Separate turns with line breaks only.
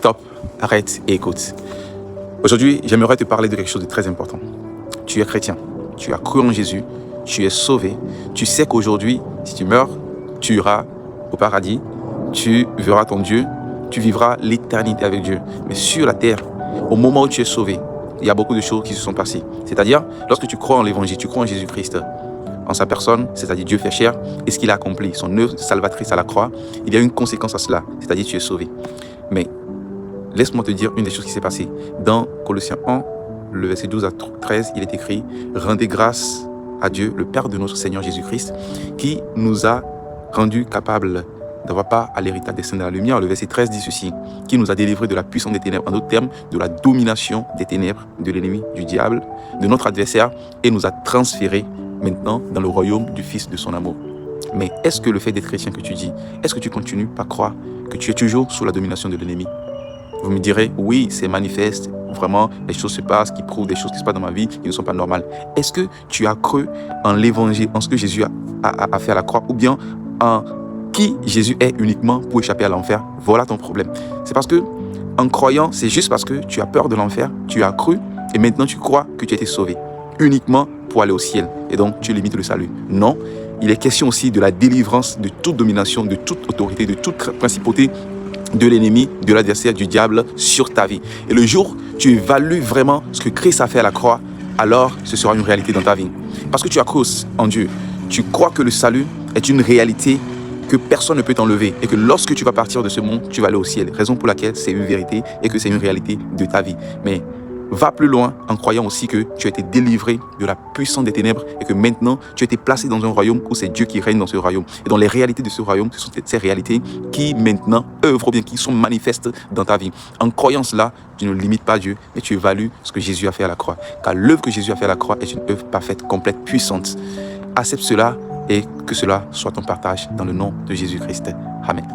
Stop, arrête et écoute. Aujourd'hui, j'aimerais te parler de quelque chose de très important. Tu es chrétien, tu as cru en Jésus, tu es sauvé. Tu sais qu'aujourd'hui, si tu meurs, tu iras au paradis, tu verras ton Dieu, tu vivras l'éternité avec Dieu. Mais sur la terre, au moment où tu es sauvé, il y a beaucoup de choses qui se sont passées. C'est-à-dire, lorsque tu crois en l'évangile, tu crois en Jésus-Christ, en sa personne, c'est-à-dire Dieu fait chair, et ce qu'il a accompli, son œuvre salvatrice à la croix, il y a une conséquence à cela, c'est-à-dire tu es sauvé. Mais laisse-moi te dire une des choses qui s'est passée. Dans Colossiens 1, le verset 12 à 13, il est écrit « Rendez grâce à Dieu, le Père de notre Seigneur Jésus-Christ, qui nous a rendus capables d'avoir part à l'héritage des saints de la lumière. » Le verset 13 dit ceci, « Qui nous a délivrés de la puissance des ténèbres, en d'autres termes, de la domination des ténèbres, de l'ennemi, du diable, de notre adversaire, et nous a transférés maintenant dans le royaume du Fils de son amour. » Mais est-ce que le fait d'être chrétien que tu dis, est-ce que tu continues par croire que tu es toujours sous la domination de l'ennemi? Vous me direz, oui, c'est manifeste, vraiment, les choses se passent, qui prouvent des choses qui se passent dans ma vie, qui ne sont pas normales. Est-ce que tu as cru en l'évangile, en ce que Jésus a fait à la croix, ou bien en qui Jésus est uniquement pour échapper à l'enfer? Voilà ton problème. C'est parce que, en croyant, c'est juste parce que tu as peur de l'enfer, tu as cru, et maintenant tu crois que tu as été sauvé, uniquement pour aller au ciel, et donc tu limites le salut. Non, il est question aussi de la délivrance de toute domination, de toute autorité, de toute principauté, de l'ennemi, de l'adversaire, du diable sur ta vie. Et le jour où tu évalues vraiment ce que Christ a fait à la croix, alors ce sera une réalité dans ta vie. Parce que tu as cru en Dieu. Tu crois que le salut est une réalité que personne ne peut t'enlever et que lorsque tu vas partir de ce monde, tu vas aller au ciel. Raison pour laquelle c'est une vérité et que c'est une réalité de ta vie. Mais va plus loin en croyant aussi que tu as été délivré de la puissance des ténèbres et que maintenant tu as été placé dans un royaume où c'est Dieu qui règne dans ce royaume. Et dans les réalités de ce royaume, ce sont ces réalités qui maintenant œuvrent ou bien qui sont manifestes dans ta vie. En croyant cela, tu ne limites pas Dieu, mais tu évalues ce que Jésus a fait à la croix. Car l'œuvre que Jésus a fait à la croix est une œuvre parfaite, complète, puissante. Accepte cela et que cela soit ton partage dans le nom de Jésus-Christ. Amen.